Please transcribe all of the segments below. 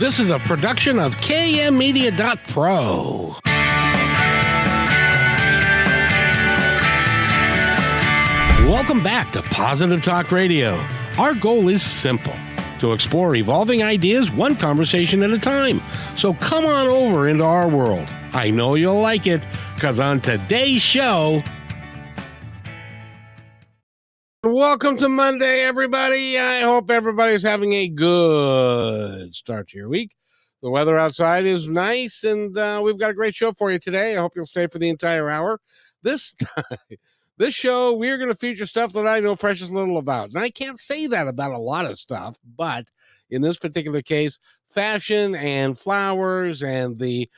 This is a production of kmmedia.pro. Welcome back to Positive Talk Radio. Our goal is simple: to explore evolving ideas one conversation at a time. So come on over into our world. I know you'll like it, because on today's show... Welcome to Monday, everybody. I hope everybody's having a good start to your week. The weather outside is nice, and we've got a great show for you today. I hope you'll stay for the entire hour. This show, we're going to feature stuff that I know precious little about. And I can't say that about a lot of stuff, but in this particular case, fashion and flowers and the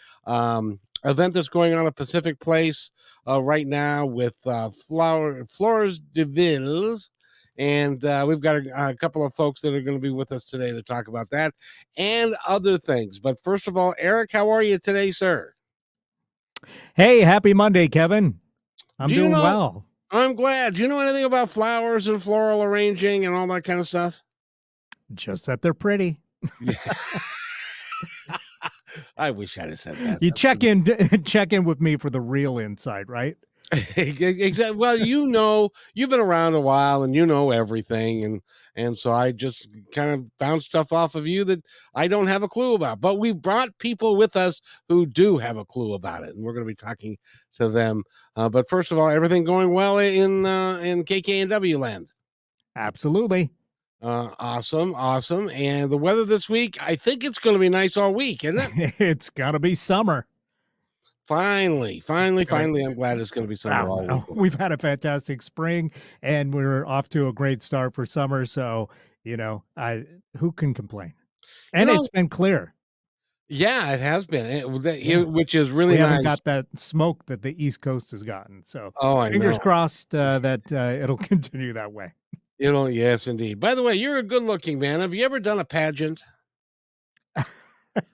event that's going on at Pacific Place right now with Fleurs de Villes. And we've got a couple of folks that are going to be with us today to talk about that and other things. But first of all, Eric, how are you today, sir? Hey, happy Monday, Kevin. I'm doing well. I'm glad. Do you know anything about flowers and floral arranging and all that kind of stuff? Just that they're pretty. I wish I'd have said that. You check in with me for the real insight, right? Exactly. Well, you know, you've been around a while and you know everything, and so I just kind of bounce stuff off of you that I don't have a clue about. But we brought people with us who do have a clue about it, and we're going to be talking to them. But first of all, everything going well in KKNW land? Absolutely. Awesome. And the weather this week, I think it's going to be nice all week, isn't it? It's got to be summer. Finally, I'm glad it's going to be summer all week. We've had a fantastic spring, and we're off to a great start for summer. So, who can complain? And it's been clear. Yeah, it has been, which is really nice. We haven't got that smoke that the East Coast has gotten. So, fingers crossed that it'll continue that way. Yes, indeed. By the way, you're a good-looking man. Have you ever done a pageant?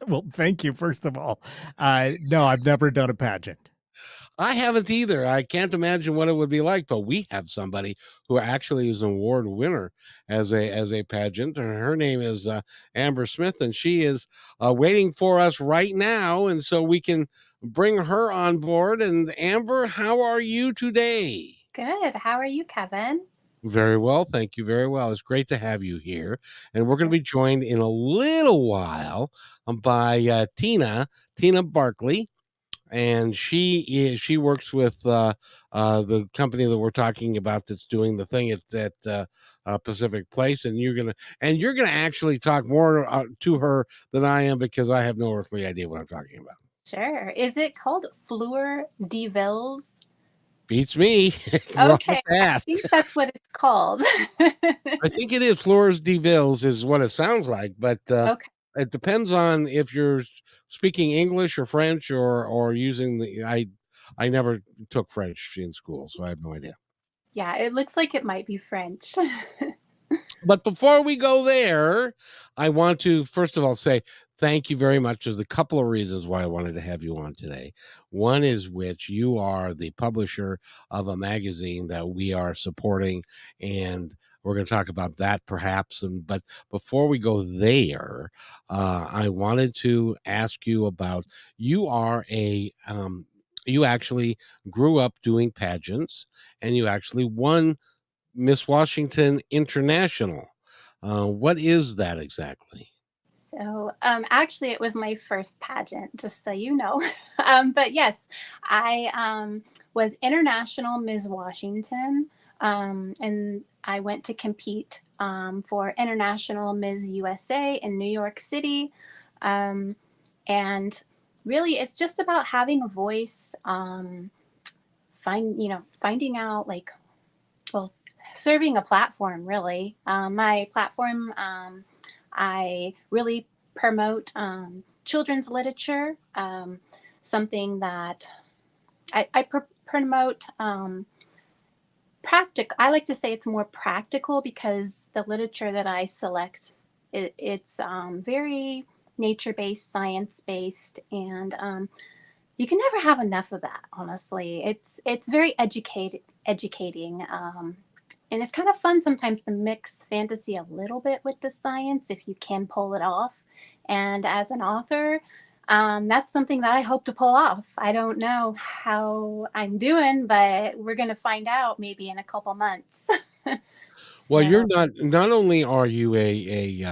Well, thank you, first of all. No, I've never done a pageant. I haven't either. I can't imagine what it would be like, but we have somebody who actually is an award winner as a pageant. Her name is Amber Smith, and she is waiting for us right now, and so we can bring her on board. And Amber, how are you today? Good. How are you, Kevin? Very well. Thank you very well. It's great to have you here. And we're going to be joined in a little while by Tina Barkley. And she works with the company that we're talking about that's doing the thing at Pacific Place. And you're gonna actually talk more to her than I am, because I have no earthly idea what I'm talking about. Sure. Is it called Fleur de Villes? Beats me. Okay, I think that's what it's called. I think it is. Fleurs de Villes is what it sounds like, but it depends on if you're speaking English or French or using the. I never took French in school, so I have no idea. Yeah, it looks like it might be French. But before we go there, I want to first of all say thank you very much. There's a couple of reasons why I wanted to have you on today. One is which you are the publisher of a magazine that we are supporting, and we're going to talk about that perhaps. But before we go there, I wanted to ask you about, you actually grew up doing pageants, and you actually won Miss Washington International. What is that exactly? So actually, it was my first pageant, just so you know. But yes, I was International Ms. Washington, and I went to compete for International Ms. USA in New York City. And really, it's just about having a voice, finding out, serving a platform, really. My platform, I really promote children's literature, something that I promote practical. I like to say it's more practical, because the literature that I select, it's very nature-based, science-based, and you can never have enough of that, honestly. It's very educating. And it's kind of fun sometimes to mix fantasy a little bit with the science, if you can pull it off. And as an author, that's something that I hope to pull off. I don't know how I'm doing, but we're going to find out maybe in a couple months. Well, you're So, not only are you a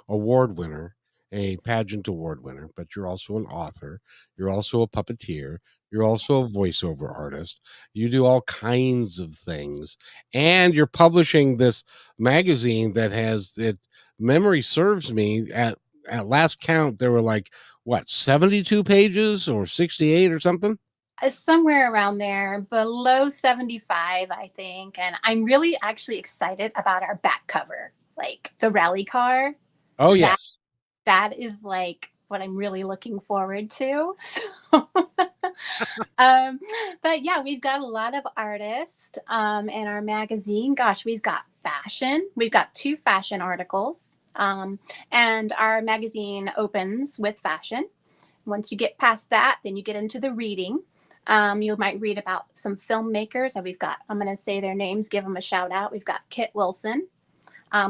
award winner, a pageant award winner, but you're also an author. You're also a puppeteer. You're also a voiceover artist. You do all kinds of things, and you're publishing this magazine that has it. Memory serves me at last count, there were like what 72 pages or 68 or something. somewhere around there, below 75, I think. And I'm really actually excited about our back cover, like the rally car. Oh That yes, that is like what I'm really looking forward to. So, um, but yeah, we've got a lot of artists in our magazine. Gosh, we've got fashion. We've got 2 fashion articles, and our magazine opens with fashion. Once you get past that, then you get into the reading. You might read about some filmmakers, and we've got, I'm going to say their names, give them a shout out. We've got Kit Wilson.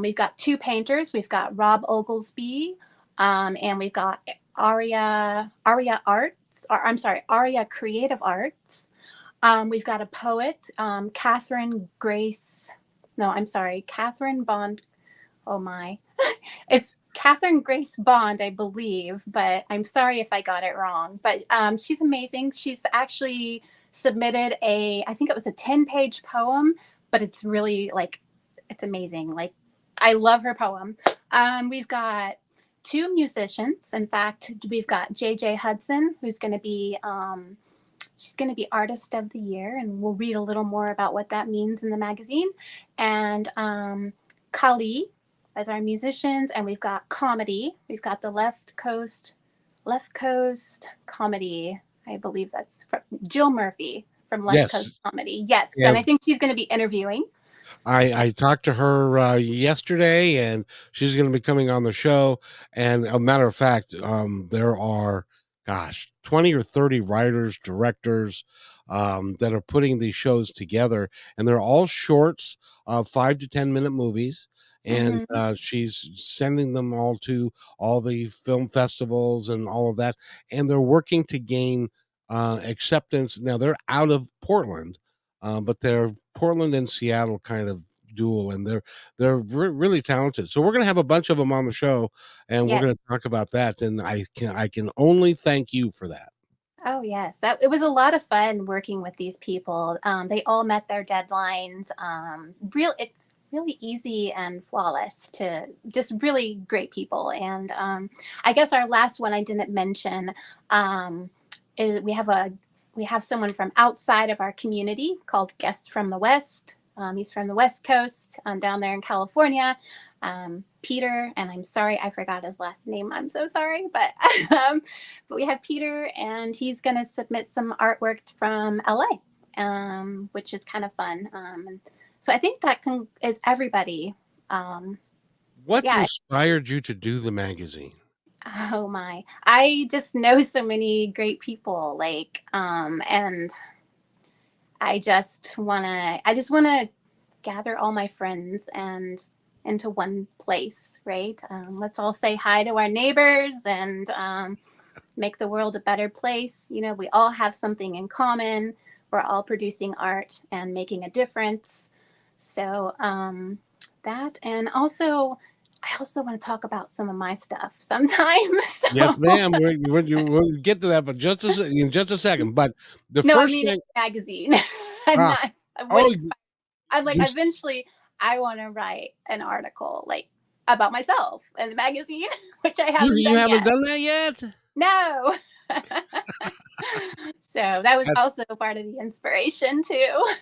We've got 2 painters. We've got Rob Oglesby, and we've got Aria Arts, or I'm sorry, Aria Creative Arts. We've got a poet, Catherine Grace. No, I'm sorry, Catherine Bond. Oh my, it's Catherine Grace Bond, I believe, but I'm sorry if I got it wrong. But she's amazing. She's actually submitted I think it was a 10-page poem, but it's really like, it's amazing. Like, I love her poem. We've got 2 musicians. In fact, we've got JJ Hudson, who's going to be, she's going to be Artist of the Year, and we'll read a little more about what that means in the magazine. And Kali as our musicians, and we've got comedy. We've got the Left Coast Comedy. I believe that's from Jill Murphy from Left Coast yes. Comedy. Yes, and And I think she's going to be interviewing. I talked to her yesterday, and she's going to be coming on the show. And a matter of fact, there are, gosh, 20 or 30 writers, directors that are putting these shows together, and they're all shorts, 5 to 10 minute movies. And Hmm. she's sending them all to all the film festivals and all of that, and they're working to gain acceptance. Now they're out of Portland, but they're Portland and Seattle kind of duel, and really talented. So we're going to have a bunch of them on the show, and we're Yes. going to talk about that. And I can only thank you for that. Oh yes, that it was a lot of fun working with these people. They all met their deadlines. It's really easy and flawless, to just really great people. And I guess our last one I didn't mention, um, is we have someone from outside of our community called Guests from the West. He's from the West Coast, down there in California. Peter, and I'm sorry I forgot his last name. I'm so sorry, but but we have Peter, and he's going to submit some artwork from LA, which is kind of fun. And so I think that is everybody. What Yeah. inspired you to do the magazine? Oh my! I just know so many great people, like, and I just wanna gather all my friends and into one place, right? Let's all say hi to our neighbors, and make the world a better place. You know, we all have something in common. We're all producing art and making a difference. So that, and also, I also want to talk about some of my stuff sometime. Yes, So ma'am. We'll get to that, but in just a second. But the no, I first mean thing, a magazine. I'm ah, not what oh, inspired. I'm like, you eventually I want to write an article like about myself in the magazine, which I you haven't you done haven't yet. done that yet. No. So that was That's also part of the inspiration too.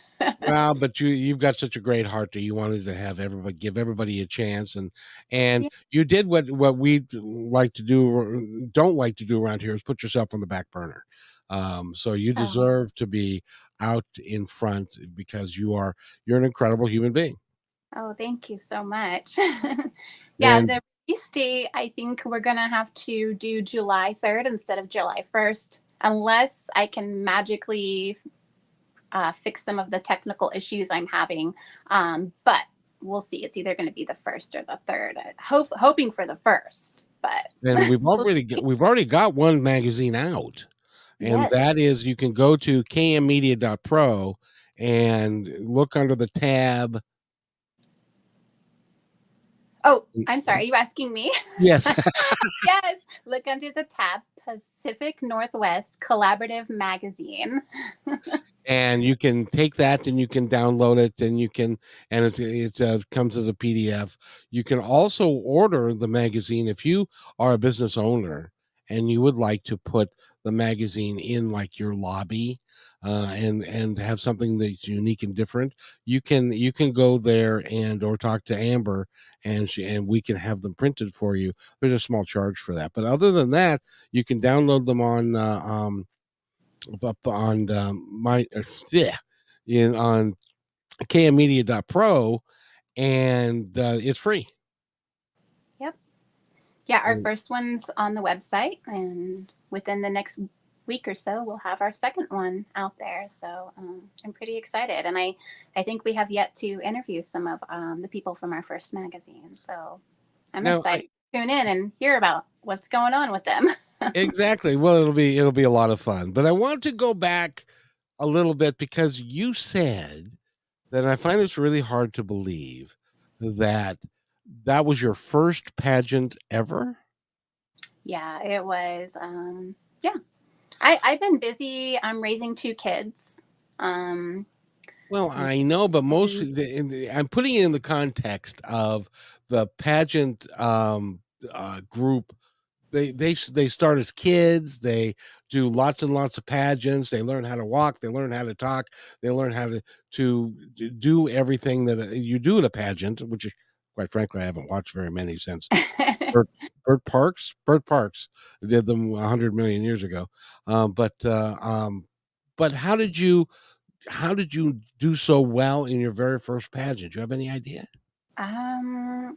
Well, but you've got such a great heart that you wanted to have everybody give everybody a chance, and Yeah. you did what we like to do or don't like to do around here is put yourself on the back burner. So you Oh, deserve to be out in front because you're an incredible human being. oh, thank you so much. Yeah, And the release date, I think we're gonna have to do July 3rd instead of July 1st, unless I can magically fix some of the technical issues I'm having. But we'll see. It's either going to be the 1st or the 3rd. Hoping for the 1st. but And we've already got one magazine out, and yes. that is you can go to kmmedia.pro and look under the tab. Oh, I'm sorry. Are you asking me? Yes. Yes. Look under the tab Pacific Northwest Collaborative Magazine. And you can take that and you can download it, and you can, and it's comes as a PDF. You can also order the magazine if you are a business owner and you would like to put the magazine in like your lobby, and have something that's unique and different. You can go there and or talk to Amber, and we can have them printed for you. There's a small charge for that, but other than that, you can download them on up on my yeah, on kmmedia.pro, and it's free. Yep. Yeah, our And first one's on the website, and within the next week or so, we'll have our second one out there. So I'm pretty excited, and I think we have yet to interview some of the people from our first magazine. So I'm now excited to tune in and hear about what's going on with them. exactly. Well, it'll be a lot of fun. But I want to go back a little bit because you said that, and I find this really hard to believe, that that was your first pageant ever. Yeah, it was. Yeah, I've been busy. I'm raising 2 kids. Um, Well, I know, but most and I'm putting it in the context of the pageant group. They start as kids. They do lots and lots of pageants. They learn how to walk. They learn how to talk. They learn how to do everything that you do at a pageant. Which, quite frankly, I haven't watched very many since Bert, Bert Parks did them 100 million years ago. But how did you do so well in your very first pageant? Do you have any idea? um,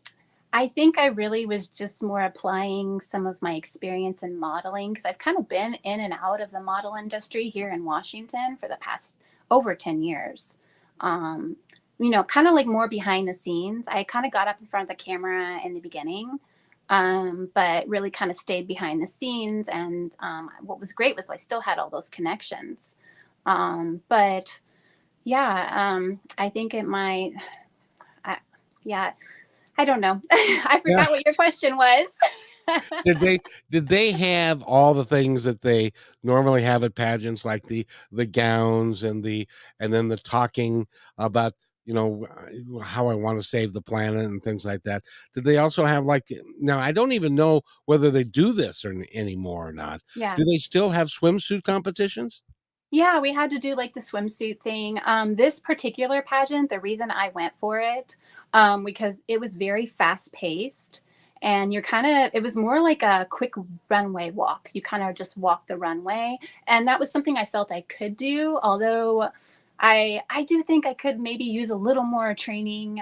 I think I really was just more applying some of my experience in modeling because I've kind of been in and out of the model industry here in Washington for the past over 10 years. Um, kind of like more behind the scenes. I kind of got up in front of the camera in the beginning, but really kind of stayed behind the scenes. And what was great was I still had all those connections. But yeah, I think it might, I, yeah, I don't know. I Yeah. forgot what your question was. Did they have all the things that they normally have at pageants, like the gowns and then the talking about, how I want to save the planet and things like that? Did they also have, like, now I don't even know whether they do this anymore or not. Yeah. Do they still have swimsuit competitions? Yeah, we had to do like the swimsuit thing. This particular pageant, the reason I went for it, because it was very fast paced and it was more like a quick runway walk. You kind of just walk the runway. And that was something I felt I could do, although I do think I could maybe use a little more training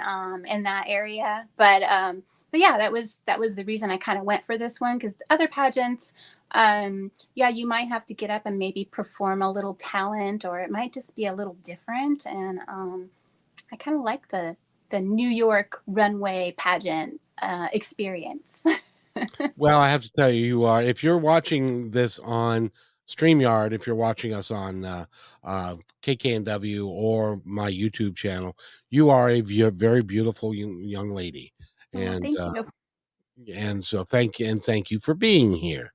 in that area. But yeah, that was the reason I kind of went for this one because other pageants, yeah, you might have to get up and maybe perform a little talent, or it might just be a little different. And I kind of like the New York runway pageant experience. Well, I have to tell you, if you're watching this on StreamYard, if you're watching us on KKNW or my YouTube channel, you are a very beautiful young lady, Well, and thank you. so thank you for being here.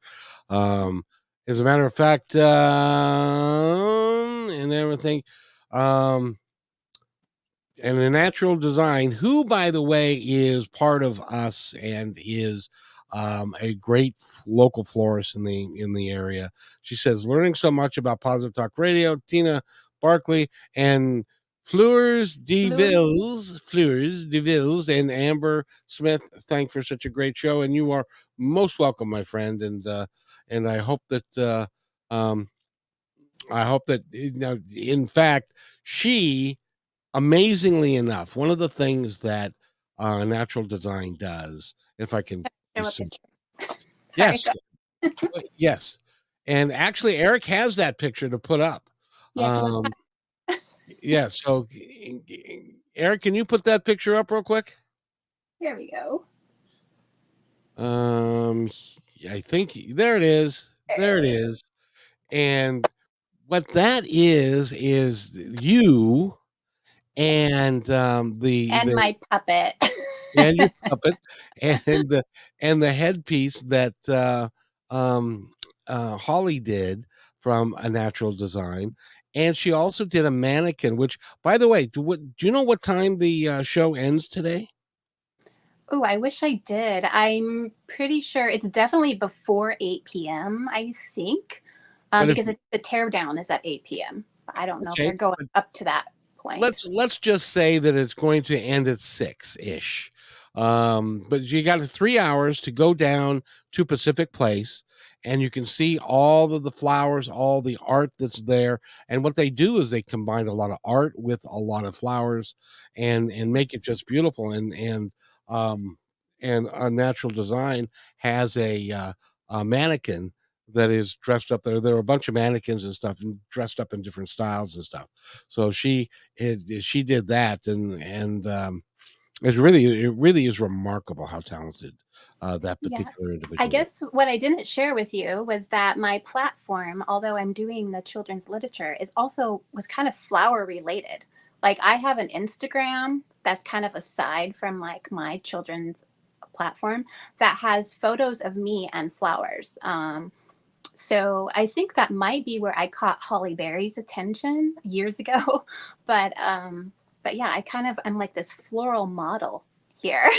Um, as a matter of fact, and everything, um, and the natural design, who, by the way, is part of us and is a great local florist in the area. She says, learning so much about Positive Talk Radio, Tina Barkley and Fleurs de Villes, and Amber Smith. Thanks for such a great show, and you are most welcome, my friend. And I hope that in fact, she, amazingly enough, one of the things that natural design does, if I can be Show a so, picture. Sorry. yes, yes, and actually, Eric has that picture to put up. Yeah, he was. Um, yeah, so Eric, can you put that picture up real quick? Here we go. Um, I think there it is. There it is. And what that is you and And the my puppet. and your puppet and the headpiece that um, Holly did from a natural design. And she also did a mannequin, which, by the way, do you know what time the show ends today? Oh, I wish I did. I'm pretty sure it's definitely before 8 p.m., I think, But if because the teardown is at 8 p.m. I don't know if okay, they're going up to that point. let's just say that it's going to end at 6-ish. But you got 3 hours to go down to Pacific Place, and you can see all of the flowers, all the art that's there. And what they do is they combine a lot of art with a lot of flowers, and make it just beautiful. Um and a natural design has a mannequin that is dressed up there. There are a bunch of mannequins and stuff, and dressed up in different styles and stuff. So she did that, and it really is remarkable how talented that Yeah. particular I individual is. guess what I didn't share with you was that my platform, although I'm doing the children's literature, was kind of flower related. Like I have an Instagram that's kind of aside from like my children's platform that has photos of me and flowers. So I think that might be where I caught Holly Berry's attention years ago. But yeah, I'm like this floral model here.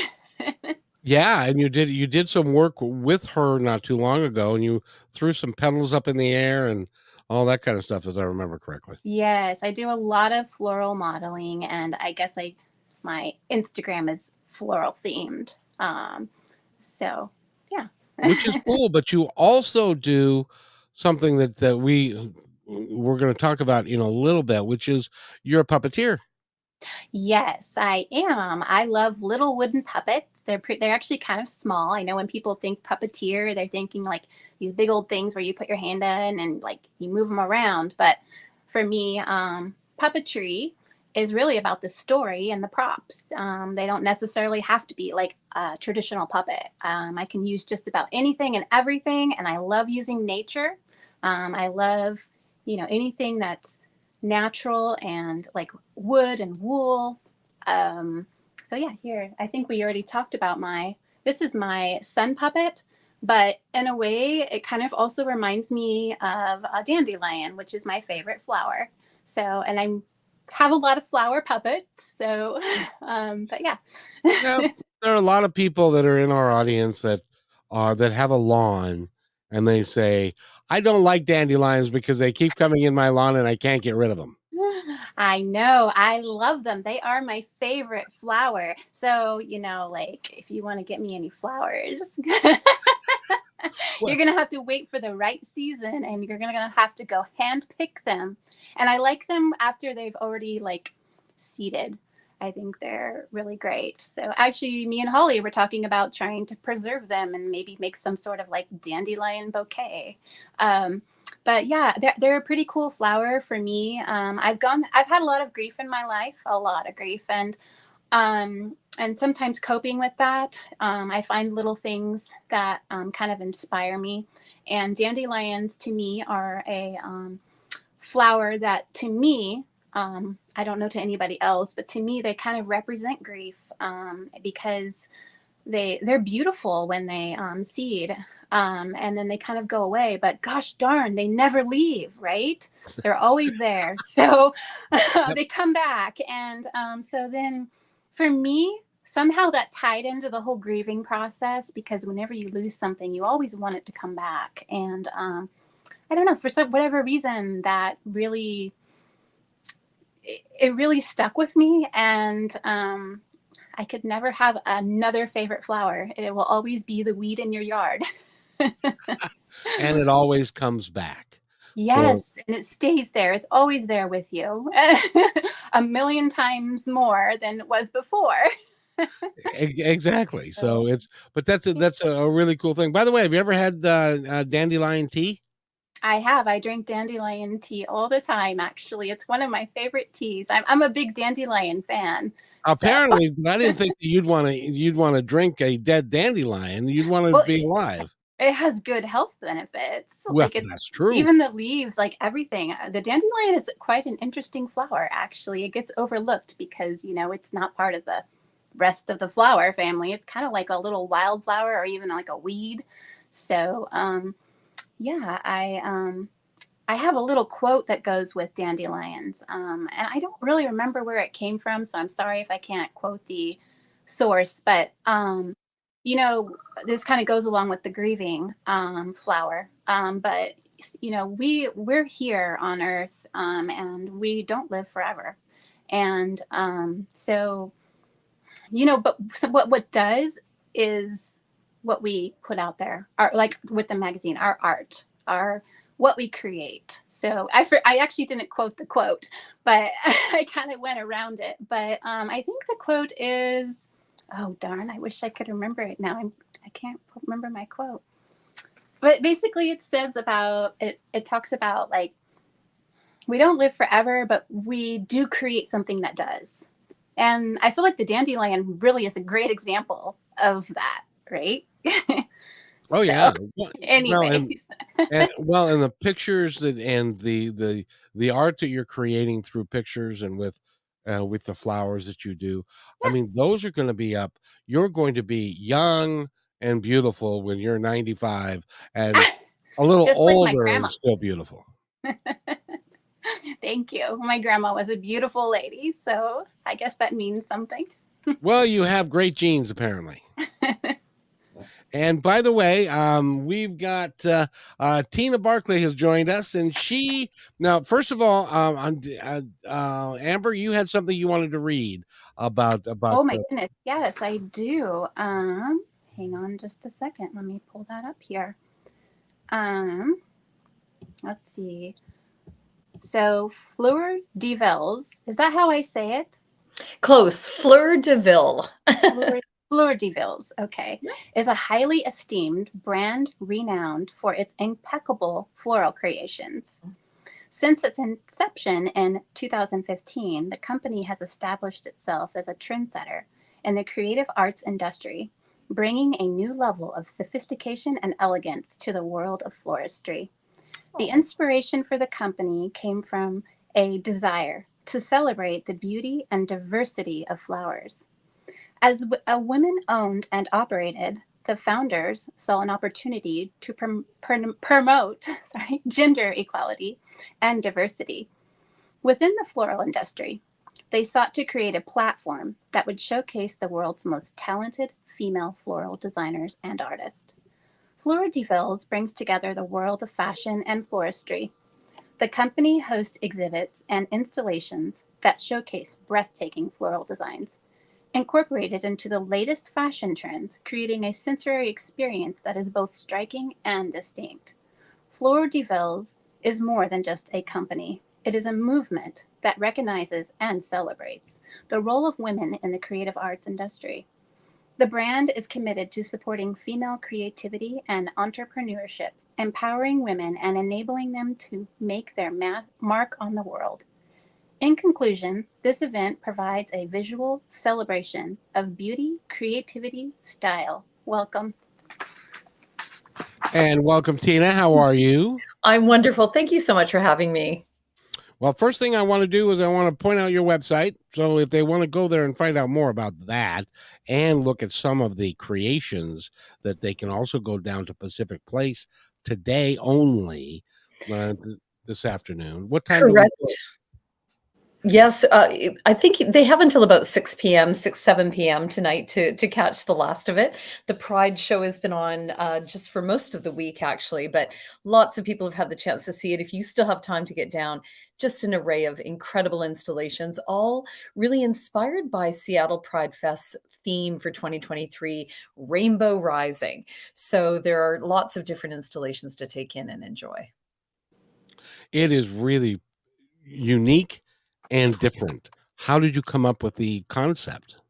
Yeah, and you did some work with her not too long ago, and you threw some petals up in the air and all that kind of stuff, as I remember correctly. Yes, I do a lot of floral modeling, and I guess my Instagram is floral themed. So yeah. Which is cool, but you also do something that we're going to talk about in a little bit, which is you're a puppeteer. Yes, I am. I love little wooden puppets. They're actually kind of small. I know when people think puppeteer, they're thinking like these big old things where you put your hand in and like you move them around. But for me, puppetry is really about the story and the props. They don't necessarily have to be like a traditional puppet. I can use just about anything and everything, and I love using nature. I love, anything that's natural and like wood and wool. So yeah, here I think we already talked about this is my sun puppet, but in a way it kind of also reminds me of a dandelion, which is my favorite flower. So, and I have a lot of flower puppets. So, but yeah. Yeah, there are a lot of people that are in our audience that have a lawn, and they say, "I don't like dandelions because they keep coming in my lawn and I can't get rid of them." I know. I love them. They are my favorite flower. So, like if you want to get me any flowers, Well, you're going to have to wait for the right season and you're going to have to go hand pick them. And I like them after they've already like seeded. I think they're really great. So actually, me and Holly were talking about trying to preserve them and maybe make some sort of like dandelion bouquet. But yeah, they're a pretty cool flower for me. I've had a lot of grief in my life, a lot of grief, and sometimes coping with that, I find little things that kind of inspire me. And dandelions to me are a flower that to me, I don't know to anybody else, but to me they kind of represent grief, because they're beautiful when they seed, and then they kind of go away, but gosh darn, they never leave, right? They're always there. So yep. they come back, and so then for me somehow that tied into the whole grieving process, because whenever you lose something you always want it to come back. And I don't know, for whatever reason that really it really stuck with me. And I could never have another favorite flower. It will always be the weed in your yard. And it always comes back. For Yes, and it stays there. It's always there with you. A million times more than it was before. exactly. So, So but that's a really cool thing. By the way, have you ever had dandelion tea? I have. I drink dandelion tea all the time, actually. It's one of my favorite teas. I'm a big dandelion fan. So, Apparently, but I didn't think that you'd want to drink a dead dandelion. You'd want to well, be alive. it has good health benefits. Well, Like, it's that's true. even the leaves, like everything. The dandelion is quite an interesting flower, actually. It gets overlooked because, it's not part of the rest of the flower family. It's kind of like a little wildflower or even like a weed. So, yeah, I have a little quote that goes with dandelions, and I don't really remember where it came from, so I'm sorry if I can't quote the source. But this kind of goes along with the grieving flower. But we're here on Earth, and we don't live forever, and so But so what does is what we put out there, like with the magazine, our art, our what we create. So I actually didn't quote the quote, but I kind of went around it. But I think the quote is, oh darn, I wish I could remember it now. I can't remember my quote. But basically, it says about it. It talks about like we don't live forever, but we do create something that does. And I feel like the dandelion really is a great example of that, right? Oh So, yeah. Well, anyways. and the pictures and the art that you're creating through pictures and with the flowers that you do, I mean, those are going to be up. You're going to be young and beautiful when you're 95 and a little Just like my older and grandma. still beautiful. Thank you. My grandma was a beautiful lady, so I guess that means something. Well, you have great genes, apparently. And by the way, we've got Tina Barkley has joined us, and now, first of all, Amber, you had something you wanted to read about. Oh my goodness, yes, I do. Hang on just a second. Let me pull that up here. Let's see. So Fleur de Vils, is that how I say it? Close. Fleur de Vil. Fleur de Vils, okay, is a highly esteemed brand renowned for its impeccable floral creations. Since its inception in 2015, the company has established itself as a trendsetter in the creative arts industry, bringing a new level of sophistication and elegance to the world of floristry. The inspiration for the company came from a desire to celebrate the beauty and diversity of flowers. As a women-owned and operated, the founders saw an opportunity to promote gender equality and diversity. Within the floral industry, they sought to create a platform that would showcase the world's most talented female floral designers and artists. Fleur de Vils brings together the world of fashion and floristry. The company hosts exhibits and installations that showcase breathtaking floral designs, incorporated into the latest fashion trends, creating a sensory experience that is both striking and distinct. Fleur de Vils is more than just a company. It is a movement that recognizes and celebrates the role of women in the creative arts industry. The brand is committed to supporting female creativity and entrepreneurship, empowering women and enabling them to make their mark on the world. In conclusion, this event provides a visual celebration of beauty, creativity, style. Welcome. And welcome, Tina. How are you? I'm wonderful. Thank you so much for having me. Well, first thing I want to do is I want to point out your website. So if they want to go there and find out more about that and look at some of the creations, that they can also go down to Pacific Place today only, this afternoon. What time? Correct. Yes, I think they have until about 6 p.m., 7 p.m. tonight to catch the last of it. The Pride show has been on just for most of the week, actually, but lots of people have had the chance to see it. If you still have time to get down, just an array of incredible installations, all really inspired by Seattle Pride Fest's theme for 2023, Rainbow Rising. So there are lots of different installations to take in and enjoy. It is really unique and different. How did you come up with the concept?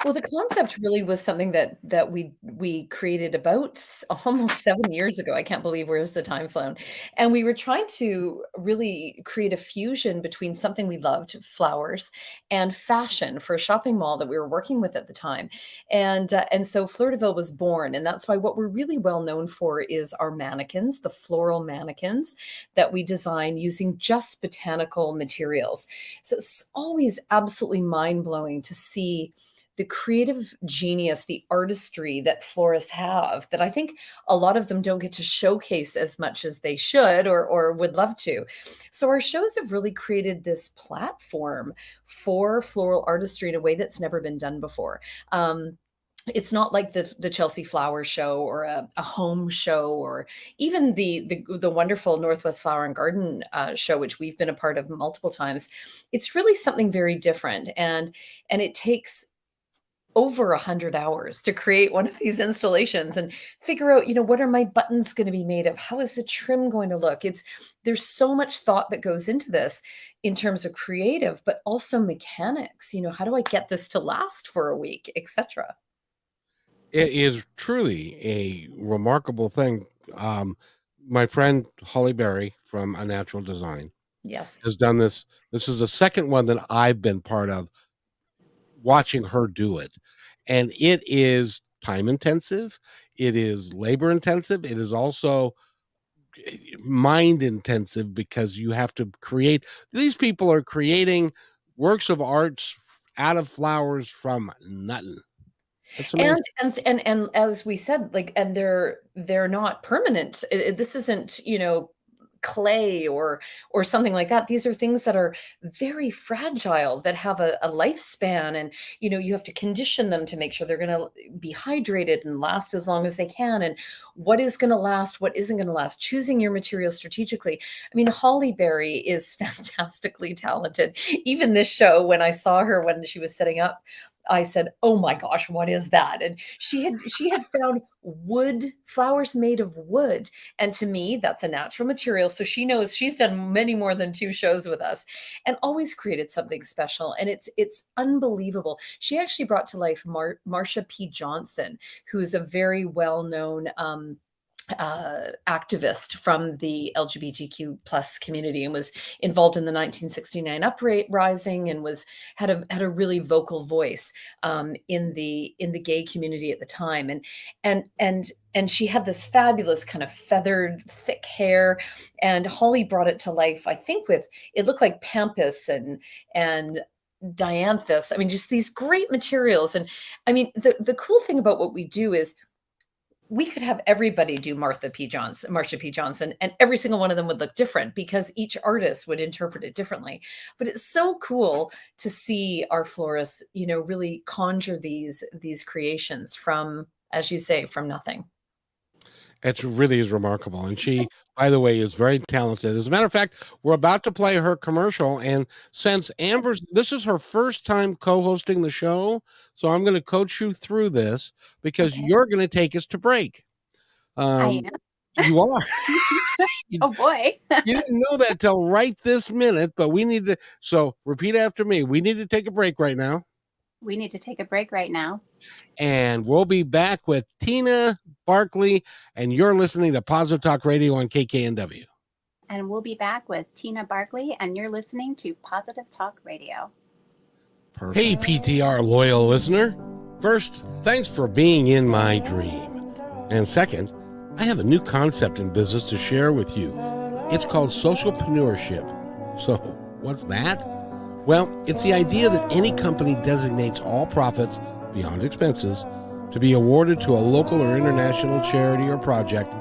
Well, the concept really was something that we created about almost 7 years ago. I can't believe where's the time flown. And we were trying to really create a fusion between something we loved, flowers, and fashion for a shopping mall that we were working with at the time. And so Fleur de Ville was born, and that's why what we're really well known for is our mannequins, the floral mannequins that we design using just botanical materials. So it's always absolutely mind blowing to see the creative genius, the artistry that florists have that I think a lot of them don't get to showcase as much as they should or would love to. So our shows have really created this platform for floral artistry in a way that's never been done before. It's not like the Chelsea Flower Show or a home show, or even the wonderful Northwest Flower and Garden show, which we've been a part of multiple times. It's really something very different, and it takes over 100 hours to create one of these installations and figure out, what are my buttons going to be made of? How is the trim going to look? There's so much thought that goes into this in terms of creative, but also mechanics. How do I get this to last for a week, etc. It is truly a remarkable thing. My friend Holly Berry from A Natural Design Yes. has done this. This is the second one that I've been part of, watching her do it. And it is time intensive. It is labor intensive. It is also mind intensive because you have to create. These people are creating works of arts out of flowers from nothing. And as we said, and they're not permanent. This isn't, clay or something like that. These are things that are very fragile, that have a lifespan, and you have to condition them to make sure they're going to be hydrated and last as long as they can, and what is going to last, what isn't going to last, choosing your materials strategically. I mean, Holly Berry is fantastically talented. Even this show, when I saw her when she was setting up, I said, "Oh my gosh, what is that?" And she had found wood, flowers made of wood. And to me, that's a natural material. So she knows, she's done many more than 2 shows with us and always created something special. And it's unbelievable. She actually brought to life Marsha P. Johnson, who's a very well-known activist from the LGBTQ plus community, and was involved in the 1969 uprising, and had a really vocal voice in the gay community at the time. And she had this fabulous kind of feathered, thick hair, and Holly brought it to life, I think, with, it looked like pampas and dianthus. I mean, just these great materials. And I mean, the cool thing about what we do is we could have everybody do Marsha P. Johnson, and every single one of them would look different because each artist would interpret it differently. But it's so cool to see our florists, really conjure these creations from, as you say, from nothing. It really is remarkable. And she, by the way, is very talented. As a matter of fact, we're about to play her commercial. And since this is her first time co-hosting the show, so I'm going to coach you through this because you're going to take us to break. I am. You are. Oh boy. You didn't know that till right this minute, but we need to. So repeat after me. We need to take a break right now. We need to take a break right now. And we'll be back with Tina Barkley, and you're listening to Positive Talk Radio on KKNW. And we'll be back with Tina Barkley, and you're listening to Positive Talk Radio. Perfect. Hey, PTR loyal listener. First, thanks for being in my dream. And second, I have a new concept in business to share with you. It's called socialpreneurship. So, what's that? Well, it's the idea that any company designates all profits, beyond expenses, to be awarded to a local or international charity or project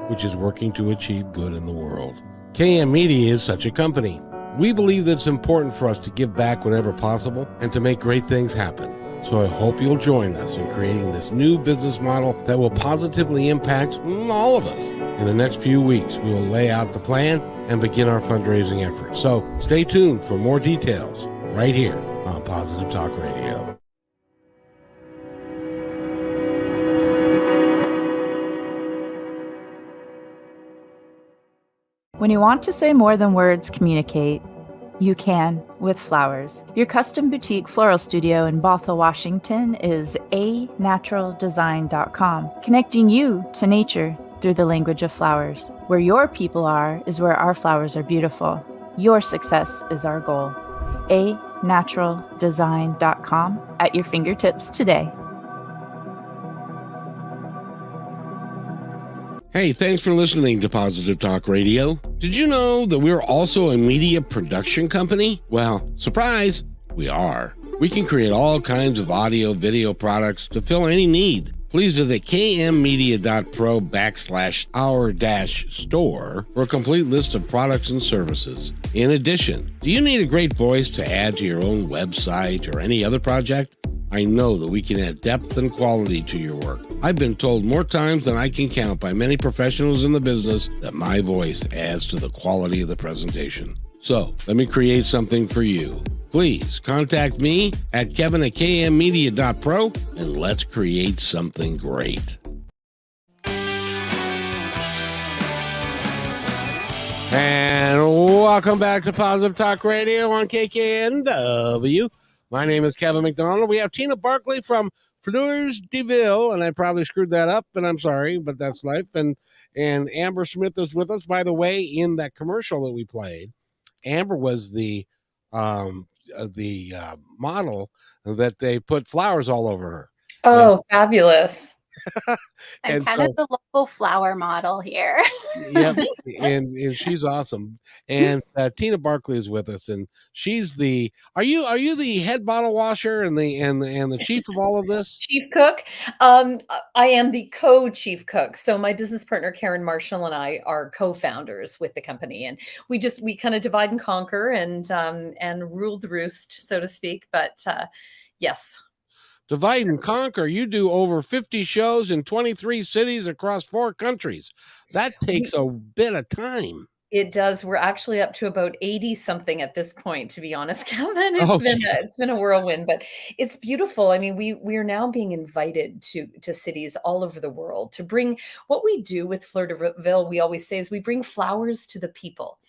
which is working to achieve good in the world. KM Media is such a company. We believe that it's important for us to give back whenever possible and to make great things happen. So I hope you'll join us in creating this new business model that will positively impact all of us. In the next few weeks, we will lay out the plan and begin our fundraising efforts. So stay tuned for more details right here on Positive Talk Radio. When you want to say more than words communicate, You can with flowers. Your custom boutique floral studio in Bothell, Washington is anaturaldesign.com, connecting you to nature through the language of flowers. Where your people are is where our flowers are beautiful. Your success is our goal. anaturaldesign.com at your fingertips today. Hey, thanks for listening to Positive Talk Radio. Did you know that we're also a media production company? Well, surprise, we are. We can create all kinds of audio, video products to fill any need. Please visit kmmedia.pro/our-store for a complete list of products and services. In addition, do you need a great voice to add to your own website or any other project? I know that we can add depth and quality to your work. I've been told more times than I can count by many professionals in the business that my voice adds to the quality of the presentation. So, let me create something for you. Please contact me at kevin@kmmedia.pro and let's create something great. And welcome back to Positive Talk Radio on KKNW. My name is Kevin McDonald. We have Tina Barkley from Fleurs de Ville, and I probably screwed that up, and I'm sorry, but that's life. And Amber Smith is with us. By the way, in that commercial that we played, Amber was the model that they put flowers all over her. Oh, fabulous. I'm kind of the local flower model here. Yep, and she's awesome. And Tina Barkley is with us, and she's the. Are you the head bottle washer and the chief of all of this? Chief cook. I am the co-chief cook. So my business partner Karen Marshall and I are co-founders with the company, and we kind of divide and conquer and rule the roost, so to speak. But yes. Divide and conquer. You do over 50 shows in 23 cities across 4 countries. That takes a bit of time. It does. We're actually up to about 80 something at this point, to be honest, Kevin. It's been a whirlwind, but it's beautiful. I mean, we are now being invited to cities all over the world to bring what we do with Fleur de Ville. We always say is we bring flowers to the people.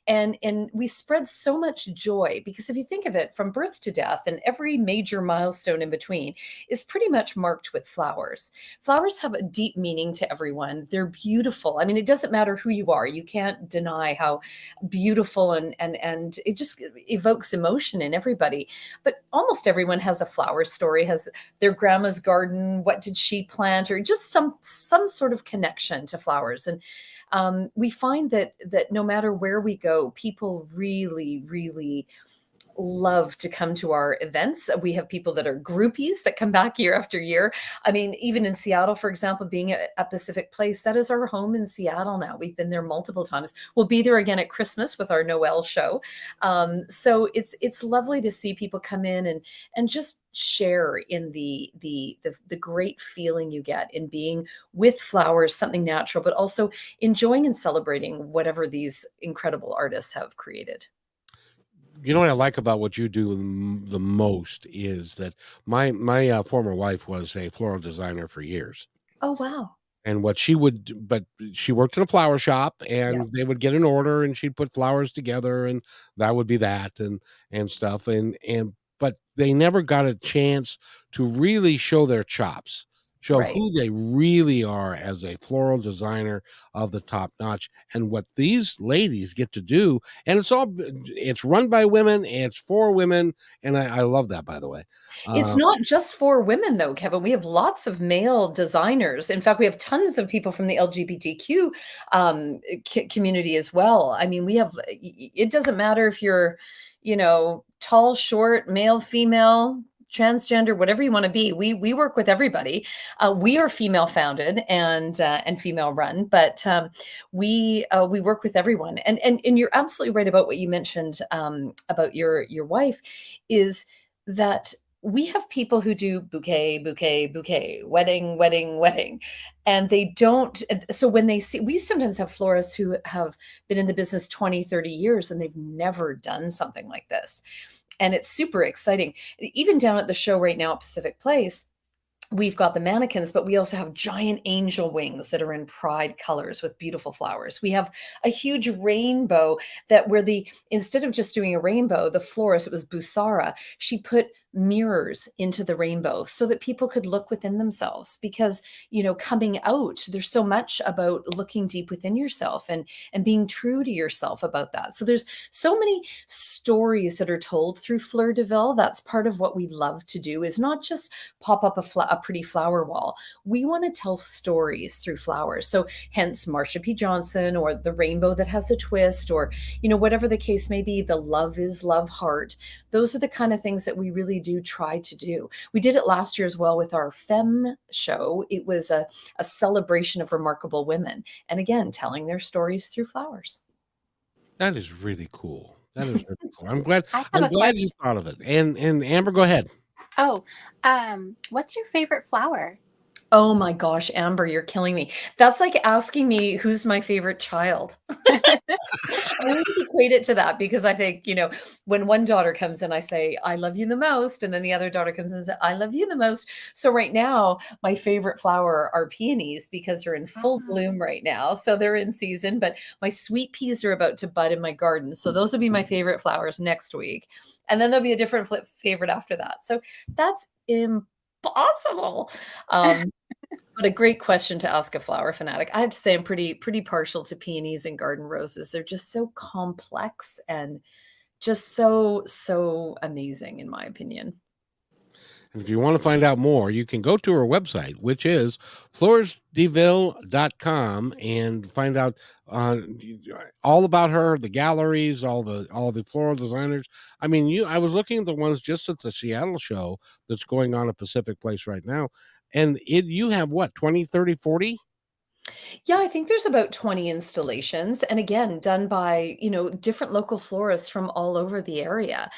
And we spread so much joy, because if you think of it, from birth to death and every major milestone in between is pretty much marked with flowers. Flowers have a deep meaning to everyone. They're beautiful. I mean, it doesn't matter who you are. You can't deny how beautiful and it just evokes emotion in everybody. But almost everyone has a flower story, has their grandma's garden. What did she plant? Or just some sort of connection to flowers. And we find that no matter where we go, people really, really love to come to our events. We have people that are groupies that come back year after year. I mean, even in Seattle, for example, being at Pacific Place, that is our home in Seattle now. We've been there multiple times. We'll be there again at Christmas with our Noel show. So it's lovely to see people come in and just share in the great feeling you get in being with flowers, something natural, but also enjoying and celebrating whatever these incredible artists have created. You know what I like about what you do the most is that my former wife was a floral designer for years. Oh, wow. And what she would, but she worked in a flower shop, and they would get an order, and she'd put flowers together, and that would be that and stuff. But they never got a chance to really show their chops, show who they really are as a floral designer of the top notch, and what these ladies get to do. And it's run by women, it's for women. And I love that, by the way. It's not just for women though, Kevin. We have lots of male designers. In fact, we have tons of people from the LGBTQ community as well. I mean, it doesn't matter if you're, tall, short, male, female, transgender, whatever you want to be. We work with everybody. We are female founded and female run, but we work with everyone. And you're absolutely right about what you mentioned about your wife, is that we have people who do bouquet, wedding. And they don't. So when they see, we sometimes have florists who have been in the business 20, 30 years, and they've never done something like this. And it's super exciting. Even down at the show right now at Pacific Place, we've got the mannequins, but we also have giant angel wings that are in pride colors with beautiful flowers. We have a huge rainbow that where instead of just doing a rainbow, the florist, it was Busara, she put mirrors into the rainbow so that people could look within themselves, because coming out, there's so much about looking deep within yourself and being true to yourself about that. So there's so many stories that are told through Fleur de Ville. That's part of what we love to do, is not just pop up a pretty flower wall. We want to tell stories through flowers. So hence Marsha P. Johnson, or the rainbow that has a twist, or whatever the case may be, the love is love heart. Those are the kind of things that we really do try to do. We did it last year as well with our Femme show. It was a celebration of remarkable women, and again, telling their stories through flowers. That is really cool. That is really cool. I'm glad I have a you question. thought of it. And Amber, go ahead. Oh, what's your favorite flower? Oh my gosh, Amber, you're killing me. That's like asking me who's my favorite child. I always equate it to that, because I think, when one daughter comes in, I say, I love you the most. And then the other daughter comes in and says, I love you the most. So right now, my favorite flower are peonies, because they're in full bloom right now. So they're in season, but my sweet peas are about to bud in my garden. So those will be my favorite flowers next week. And then there'll be a different favorite after that. So that's impossible. But a great question to ask a flower fanatic. I have to say I'm pretty partial to peonies and garden roses. They're just so complex and just so amazing, in my opinion. And if you want to find out more, you can go to her website, which is floresdeville.com, and find out all about her, the galleries, all the floral designers. I mean, I was looking at the ones just at the Seattle show that's going on at Pacific Place right now. And you have what, 20, 30, 40? Yeah, I think there's about 20 installations, and again, done by, different local florists from all over the area.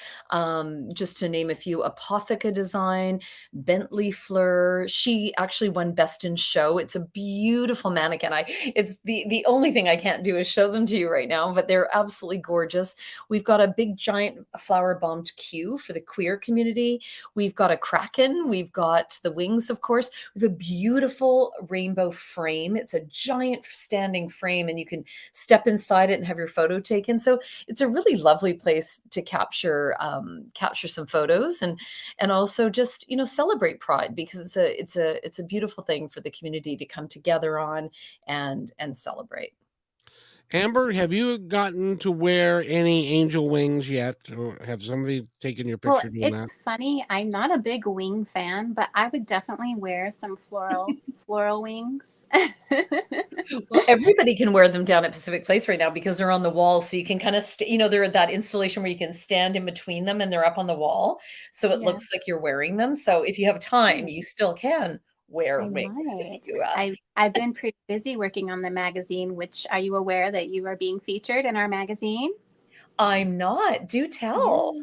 Just to name a few: Apotheca Design, Bentley Fleur. She actually won Best in Show. It's a beautiful mannequin. It's the only thing I can't do is show them to you right now, but they're absolutely gorgeous. We've got a big giant flower bombed queue for the queer community. We've got a kraken. We've got the wings, of course. We have a beautiful rainbow frame. It's a giant standing frame, and you can step inside it and have your photo taken. So it's a really lovely place to capture some photos and also just celebrate Pride, because it's a beautiful thing for the community to come together on and celebrate. Amber, have you gotten to wear any angel wings yet, or have somebody taken your Well, picture doing that? it's funny. I'm not a big wing fan, but I would definitely wear some floral wings. Well, everybody can wear them down at Pacific Place right now, because they're on the wall. So you can kind of, they're that installation where you can stand in between them and they're up on the wall. So it Yeah. looks like you're wearing them. So if you have time, you still can wear I wings. might. If you, I've been pretty busy working on the magazine, which, are you aware that you are being featured in our magazine? I'm not. Do tell.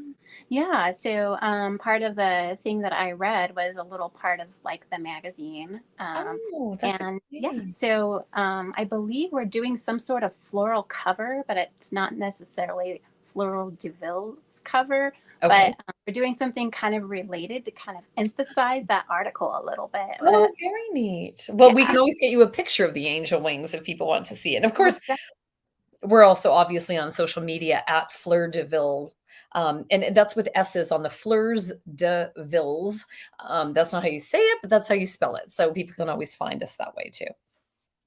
Yeah. So part of the thing that I read was a little part of like the magazine. Oh, that's And yeah, exciting. so I believe we're doing some sort of floral cover, but it's not necessarily Floral de Ville's cover. Okay. But we're doing something kind of related to kind of emphasize that article a little bit. Oh, very neat. Well, we Yeah. can always get you a picture of the angel wings if people want to see it. And of course, Oh, we're also obviously on social media at Fleur de Ville. And that's with S's on the Fleurs de Villes. That's not how you say it, but that's how you spell it. So people can always find us that way too.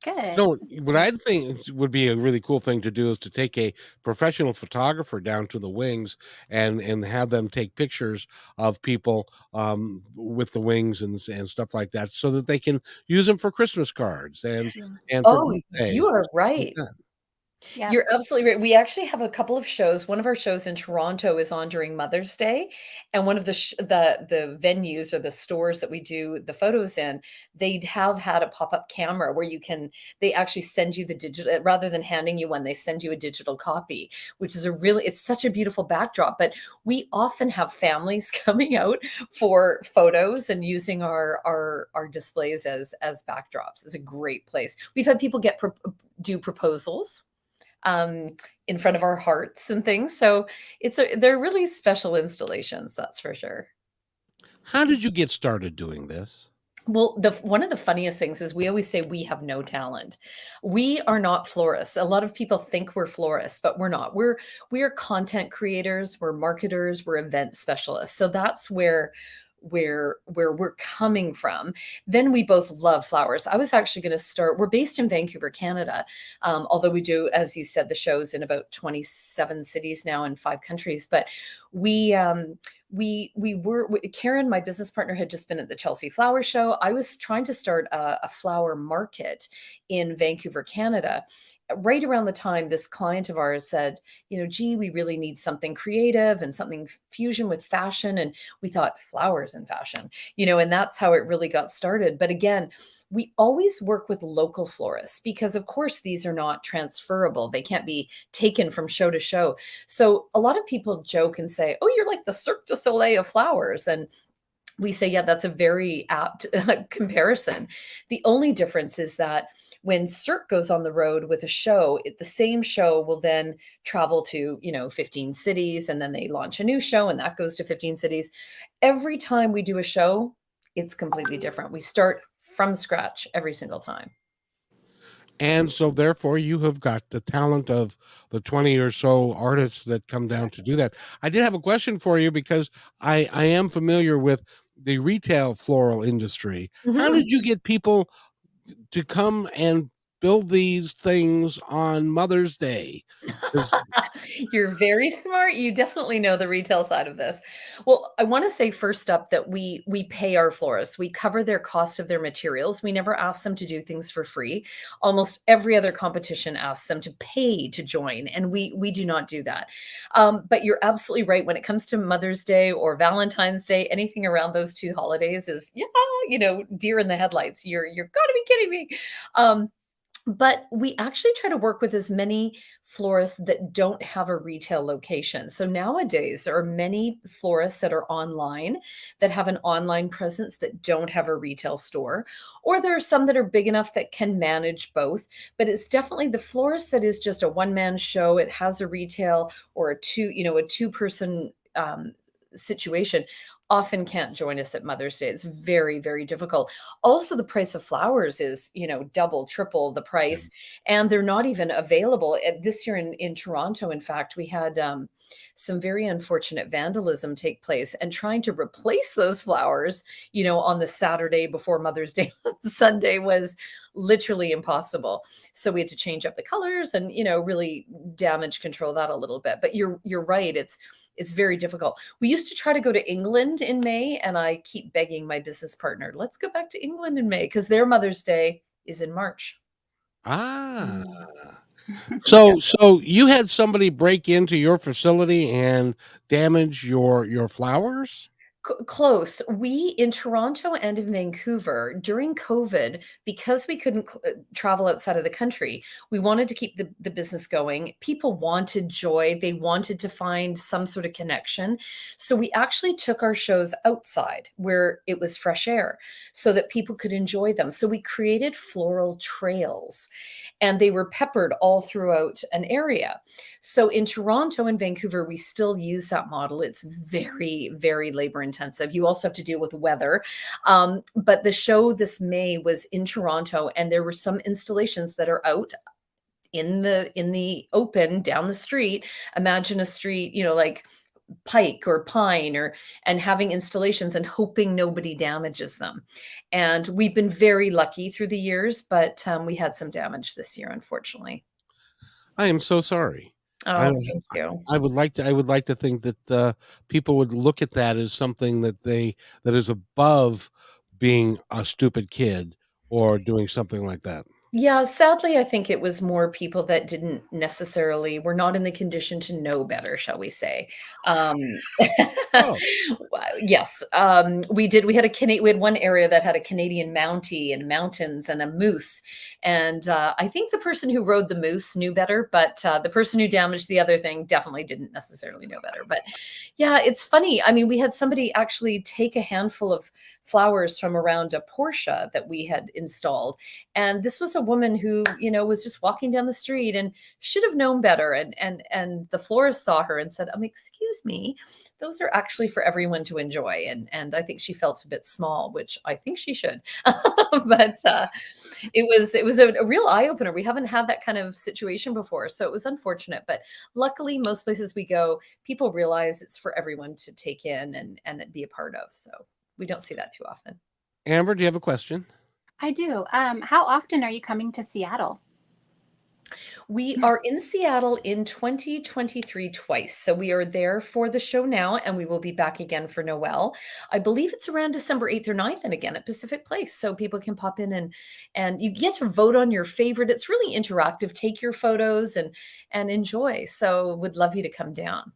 good. So what I think would be a really cool thing to do is to take a professional photographer down to the wings and have them take pictures of people with the wings and stuff like that, so that they can use them for Christmas cards and for Oh, birthdays you and are stuff like right. that. Yeah. You're absolutely right. We actually have a couple of shows. One of our shows in Toronto is on during Mother's Day, and one of the venues or the stores that we do the photos in, they have had a pop-up camera where they actually send you the digital, rather than handing you one, they send you a digital copy, which is it's such a beautiful backdrop. But we often have families coming out for photos and using our displays as backdrops. It's a great place. We've had people do proposals in front of our hearts and things. So they're really special installations, that's for sure. How did you get started doing this? Well, one of the funniest things is we always say we have no talent. We are not florists. A lot of people think we're florists, but we're not. We are content creators, we're marketers, we're event specialists. So that's where we're coming from. Then we both love flowers. I was actually going to start. We're based in Vancouver, Canada, although we do, as you said, the shows in about 27 cities now in 5 countries. But we Karen, my business partner, had just been at the Chelsea Flower Show. I was trying to start a flower market in Vancouver, Canada. Right around the time this client of ours said, gee, we really need something creative and something fusion with fashion. And we thought flowers and fashion, and that's how it really got started. But again, we always work with local florists because, of course, these are not transferable. They can't be taken from show to show. So a lot of people joke and say, oh, you're like the Cirque du Soleil of flowers. And we say, yeah, that's a very apt comparison. The only difference is that when Cirque goes on the road with a show, the same show will then travel to, 15 cities, and then they launch a new show and that goes to 15 cities. Every time we do a show, it's completely different. We start from scratch every single time. And so therefore you have got the talent of the 20 or so artists that come down to do that. I did have a question for you because I am familiar with the retail floral industry. How did you get people to come and build these things on Mother's Day? You're very smart. You definitely know the retail side of this. Well, I want to say first up that we pay our florists. We cover their cost of their materials. We never ask them to do things for free. Almost every other competition asks them to pay to join, and we do not do that. But you're absolutely right. When it comes to Mother's Day or Valentine's Day, anything around those 2 holidays is, deer in the headlights. You're gotta be kidding me. But we actually try to work with as many florists that don't have a retail location. So nowadays, there are many florists that are online, that have an online presence that don't have a retail store, or there are some that are big enough that can manage both. But it's definitely the florist that is just a one-man show. It has a retail or a 2-person situation often can't join us at Mother's Day. It's very, very difficult. Also, the price of flowers is, double, triple the price, and they're not even available. This year in Toronto, in fact, we had some very unfortunate vandalism take place, and trying to replace those flowers, on the Saturday before Mother's Day Sunday was literally impossible. So we had to change up the colors and, really damage control that a little bit. But you're right. It's very difficult. We used to try to go to England in May, and I keep begging my business partner, let's go back to England in May because their Mother's Day is in March. So you had somebody break into your facility and damage your flowers? Close. We in Toronto and in Vancouver during COVID, because we couldn't travel outside of the country, we wanted to keep the business going. People wanted joy. They wanted to find some sort of connection. So we actually took our shows outside where it was fresh air so that people could enjoy them. So we created floral trails, and they were peppered all throughout an area. So in Toronto and Vancouver, we still use that model. It's very, very labor intensive. You also have to deal with weather. But the show this May was in Toronto, and there were some installations that are out in the open down the street. Imagine a street, like Pike or Pine, and having installations and hoping nobody damages them. And we've been very lucky through the years, but we had some damage this year, unfortunately. I am so sorry. Oh, thank you. I would like to think that people would look at that as something that is above being a stupid kid or doing something like that. Yeah, sadly, I think it was more people that were not in the condition to know better, shall we say. Oh. Yes, we had one area that had a Canadian Mountie and mountains and a moose. And I think the person who rode the moose knew better, but the person who damaged the other thing definitely didn't necessarily know better. But yeah, it's funny. I mean, we had somebody actually take a handful of flowers from around a Porsche that we had installed. And this was a woman who, was just walking down the street and should have known better. And the florist saw her and said, excuse me, those are actually for everyone to enjoy. And I think she felt a bit small, which I think she should. But it was a real eye opener. We haven't had that kind of situation before. So it was unfortunate, but luckily most places we go, people realize it's for everyone to take in and be a part of. So we don't see that too often. Amber, do you have a question? I do. How often are you coming to Seattle? We are in Seattle in 2023 twice. So we are there for the show now, and we will be back again for Noel. I believe it's around December 8th or 9th, and again at Pacific Place. So people can pop in and you get to vote on your favorite. It's really interactive. Take your photos and enjoy. So would love you to come down.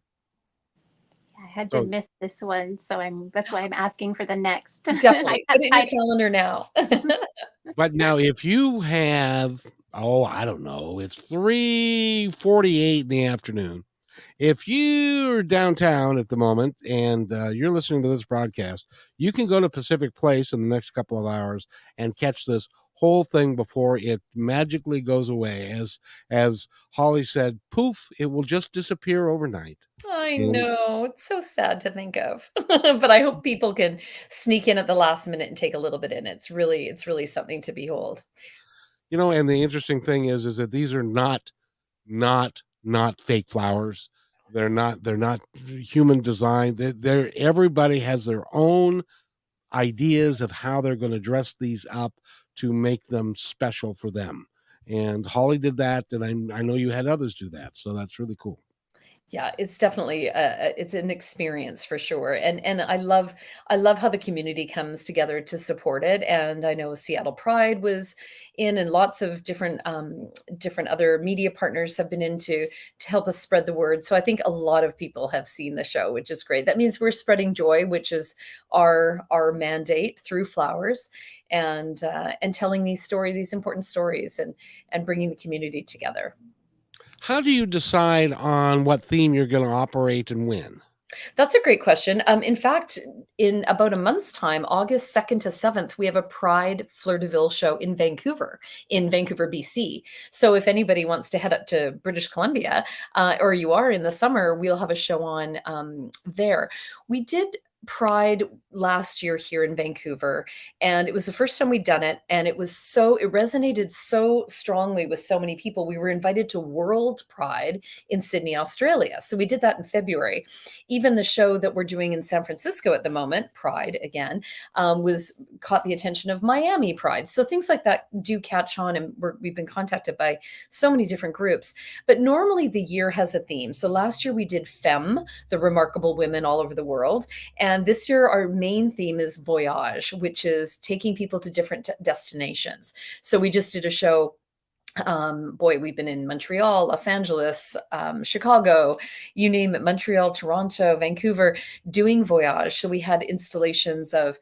I had to miss this one, so that's why I'm asking for the next. Definitely. Put it in your calendar now. But now if you have, I don't know, it's 3:48 in the afternoon. If you're downtown at the moment and you're listening to this broadcast, you can go to Pacific Place in the next couple of hours and catch this whole thing before it magically goes away. As Holly said, poof, it will just disappear overnight. I know. It's so sad to think of. But I hope people can sneak in at the last minute and take a little bit in. It's really something to behold. And the interesting thing is that these are not fake flowers. They're not human design. They're everybody has their own ideas of how they're going to dress these up to make them special for them. And Holly did that, and I know you had others do that. So that's really cool. Yeah, it's definitely it's an experience for sure. And I love how the community comes together to support it. And I know Seattle Pride was in, and lots of different other media partners have been in to help us spread the word. So I think a lot of people have seen the show, which is great. That means we're spreading joy, which is our mandate through flowers, and telling these important stories and bringing the community together. How do you decide on what theme you're going to operate and when? That's a great question. In fact, in about a month's time, August 2nd to 7th, we have a Pride Fleur-de-Ville show in Vancouver, BC. So if anybody wants to head up to British Columbia, or you are in the summer, we'll have a show on there. We did Pride last year here in Vancouver, and it was the first time we'd done it, and it resonated so strongly with so many people. We were invited to World Pride in Sydney, Australia. So we did that in February. Even the show that we're doing in San Francisco at the moment, Pride again, caught the attention of Miami Pride. So things like that do catch on, and we've been contacted by so many different groups. But normally the year has a theme. So last year we did Femme, the remarkable women all over the world. And this year, our main theme is voyage, which is taking people to different destinations. So we just did a show. We've been in Montreal, Los Angeles, Chicago, you name it, Montreal, Toronto, Vancouver, doing voyage. So we had installations of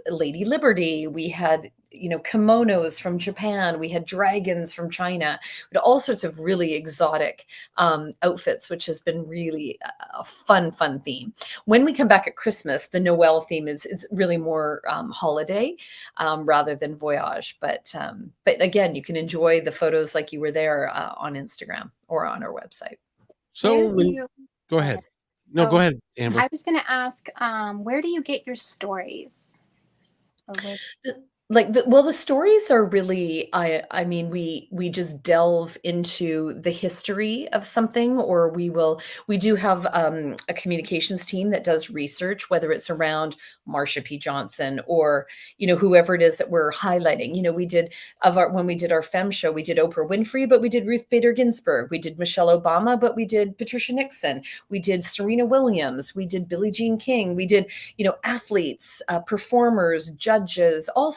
Lady Liberty. We had, kimonos from Japan. We had dragons from China. We had all sorts of really exotic outfits, which has been really a fun theme. When we come back at Christmas, the Noel theme is really more holiday rather than voyage. But again, you can enjoy the photos like you were there on Instagram or on our website. So go ahead. No, go ahead, Amber. I was going to ask, where do you get your stories? The stories are really, I mean, we just delve into the history of something, or we do have a communications team that does research, whether it's around Marsha P. Johnson or, whoever it is that we're highlighting. When we did our Femme show, we did Oprah Winfrey, but we did Ruth Bader Ginsburg. We did Michelle Obama, but we did Patricia Nixon. We did Serena Williams. We did Billie Jean King. We did, athletes, performers, judges, all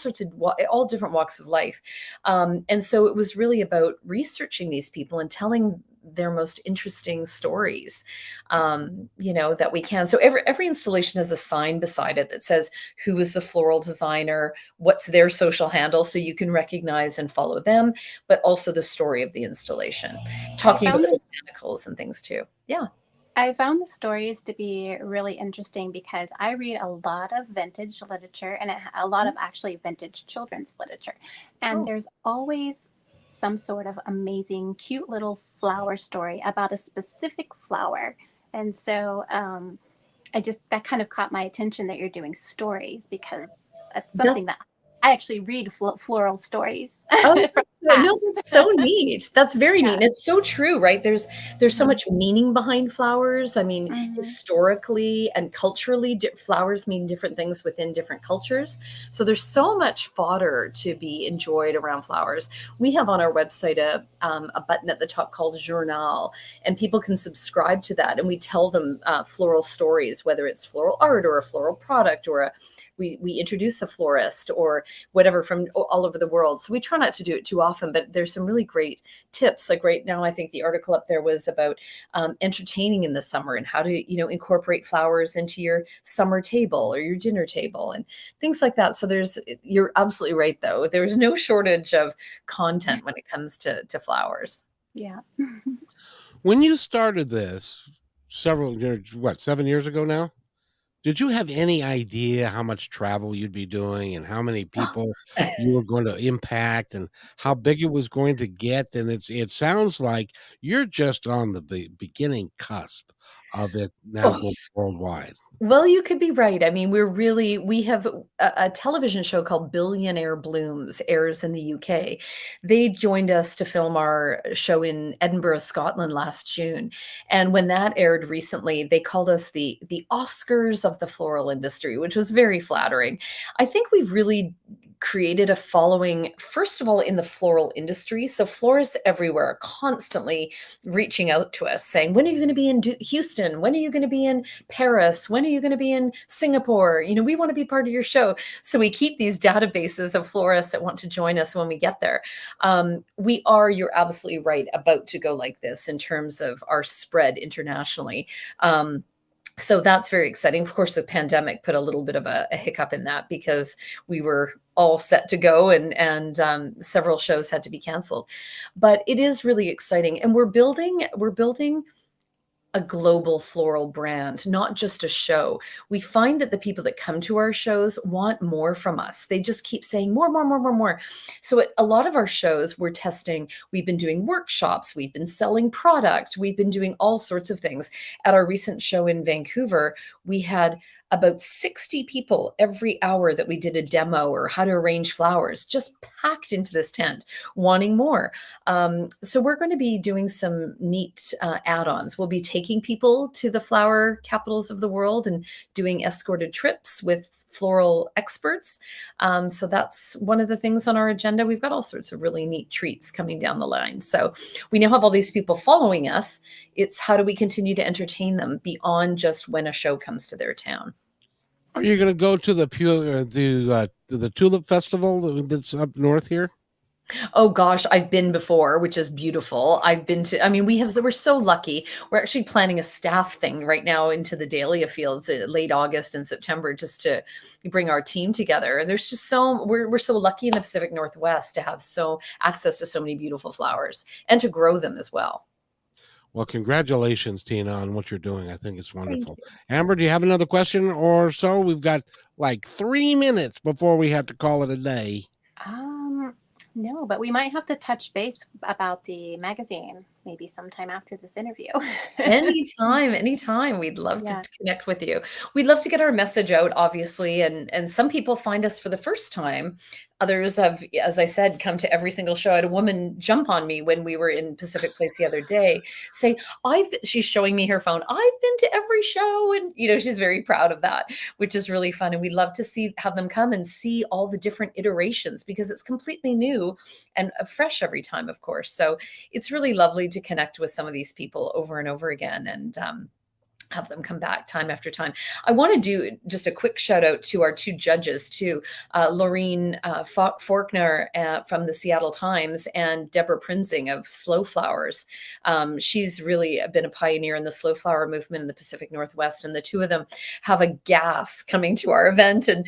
different walks of life. And so it was really about researching these people and telling their most interesting stories, that we can. So every installation has a sign beside it that says who is the floral designer, what's their social handle, so you can recognize and follow them, but also the story of the installation, talking about the botanicals and things too. Yeah. I found the stories to be really interesting because I read a lot of vintage literature and a lot of actually vintage children's literature. And Oh, there's always some sort of amazing, cute little flower story about a specific flower. And so that kind of caught my attention that you're doing stories because that's something that's that I actually read floral stories Oh, from the no, past. that's so neat. That's very neat. Yeah. And it's so true, right? There's so Mhm. much meaning behind flowers. I mean, Mhm. historically and culturally, flowers mean different things within different cultures. So there's so much fodder to be enjoyed around flowers. We have on our website a button at the top called Journal, and people can subscribe to that. And we tell them floral stories, whether it's floral art or a floral product or we introduce a florist or whatever from all over the world. So we try not to do it too often, but there's some really great tips. Like right now, I think the article up there was about entertaining in the summer and how to, incorporate flowers into your summer table or your dinner table and things like that. So you're absolutely right, though. There's no shortage of content when it comes to flowers. Yeah. When you started this several years, 7 years ago now? Did you have any idea how much travel you'd be doing and how many people you were going to impact and how big it was going to get? And it sounds like you're just on the beginning cusp of it now Oh, going worldwide. well, you could be right. I mean, we have a television show called Billionaire Blooms airs in the UK. They joined us to film our show in Edinburgh, Scotland last June. And when that aired recently, they called us the Oscars of the floral industry, which was very flattering. I think we've really created a following, first of all, in the floral industry. So florists everywhere are constantly reaching out to us saying, when are you going to be in Houston? When are you going to be in Paris? When are you going to be in Singapore? We want to be part of your show. So we keep these databases of florists that want to join us when we get there. You're absolutely right, about to go like this in terms of our spread internationally. So that's very exciting. Of course, the pandemic put a little bit of a hiccup in that because we were all set to go and several shows had to be canceled. But it is really exciting, and we're building a global floral brand, not just a show. We find that the people that come to our shows want more from us. They just keep saying more, more, more, more, more. So at a lot of our shows, we've been doing workshops, we've been selling product, we've been doing all sorts of things. At our recent show in Vancouver, we had about 60 people every hour that we did a demo or how to arrange flowers, just packed into this tent, wanting more. So we're going to be doing some neat add-ons. We'll be taking people to the flower capitals of the world and doing escorted trips with floral experts. So that's one of the things on our agenda. We've got all sorts of really neat treats coming down the line. So we now have all these people following us. It's how do we continue to entertain them beyond just when a show comes to their town. Are you going to go to the Tulip Festival that's up north here? Oh gosh, I've been before, which is beautiful. I mean, we're so lucky. We're actually planning a staff thing right now into the Dahlia Fields late August and September just to bring our team together. And there's just we're so lucky in the Pacific Northwest to have access to so many beautiful flowers and to grow them as well. Well, congratulations, Tina, on what you're doing. I think it's Thank wonderful. you. Amber, do you have another question or so? We've got like 3 minutes before we have to call it a day. No, but we might have to touch base about the magazine maybe sometime after this interview. Anytime. We'd love Yeah. to connect with you. We'd love to get our message out, obviously. And some people find us for the first time. Others have, as I said, come to every single show. I had a woman jump on me when we were in Pacific Place the other day, say, she's showing me her phone. I've been to every show. And, she's very proud of that, which is really fun. And we'd love to have them come and see all the different iterations because it's completely new and fresh every time, of course. So it's really lovely to connect with some of these people over and over again. And have them come back time after time. I want to do just a quick shout out to our two judges too, Laureen Faulkner from the Seattle Times and Deborah Prinzing of Slow Flowers. She's really been a pioneer in the slow flower movement in the Pacific Northwest, and the two of them have a gas coming to our event, and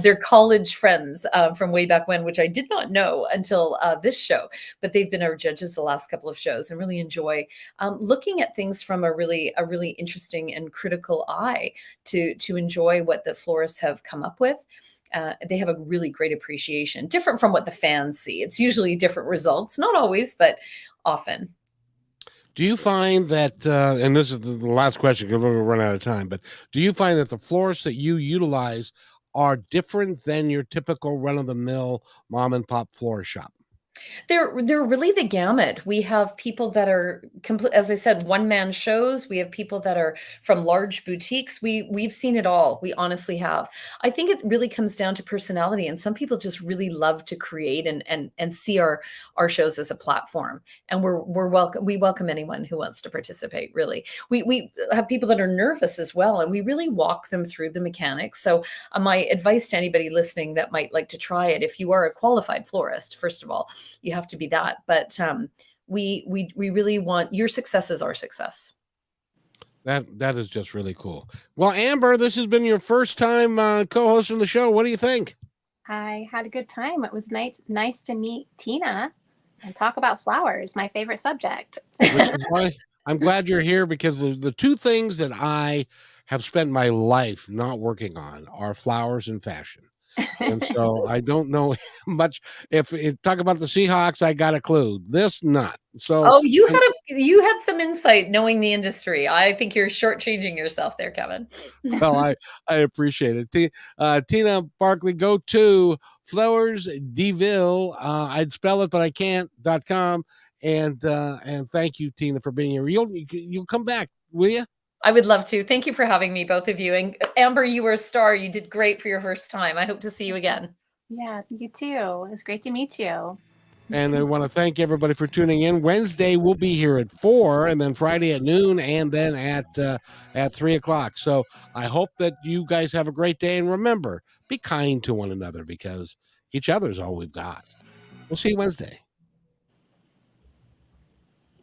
they're college friends from way back when, which I did not know until this show, but they've been our judges the last couple of shows and really enjoy looking at things from a really interesting and critical eye to enjoy what the florists have come up with. They have a really great appreciation, different from what the fans see. It's usually different results, not always, but often. Do you find that, and this is the last question because we're going to run out of time, but do you find that the florists that you utilize are different than your typical run-of-the-mill mom and pop florist shop? They're really the gamut. We have people that are as I said, one-man shows. We have people that are from large boutiques. We've seen it all. We honestly have. I think it really comes down to personality, and some people just really love to create and see our shows as a platform. And we welcome anyone who wants to participate, really. We have people that are nervous as well, and we really walk them through the mechanics. So my advice to anybody listening that might like to try it, if you are a qualified florist, first of all, you have to be that, but we really want your success is our success. That is just really cool. Well, Amber, this has been your first time co-hosting the show. What do you think? I had a good time. It was nice to meet Tina and talk about flowers, my favorite subject. Which is why I'm glad you're here, because the two things that I have spent my life not working on are flowers and fashion. And so I don't know much. If talk about the Seahawks, I got a clue. This not. So you had some insight knowing the industry. I think you're shortchanging yourself there, Kevin. Well, I appreciate it. Tina Barkley, go to Flowers Deville. I'd spell it, but I can't.com. And thank you, Tina, for being here. You'll come back, will you? I would love to. Thank you for having me, both of you. And Amber, you were a star. You did great for your first time. I hope to see you again. Yeah, you too. It was great to meet you. And I want to thank everybody for tuning in. Wednesday we'll be here at 4, and then Friday at noon, and then at 3 o'clock. So I hope that you guys have a great day. And remember, be kind to one another, because each other's all we've got. We'll see you Wednesday.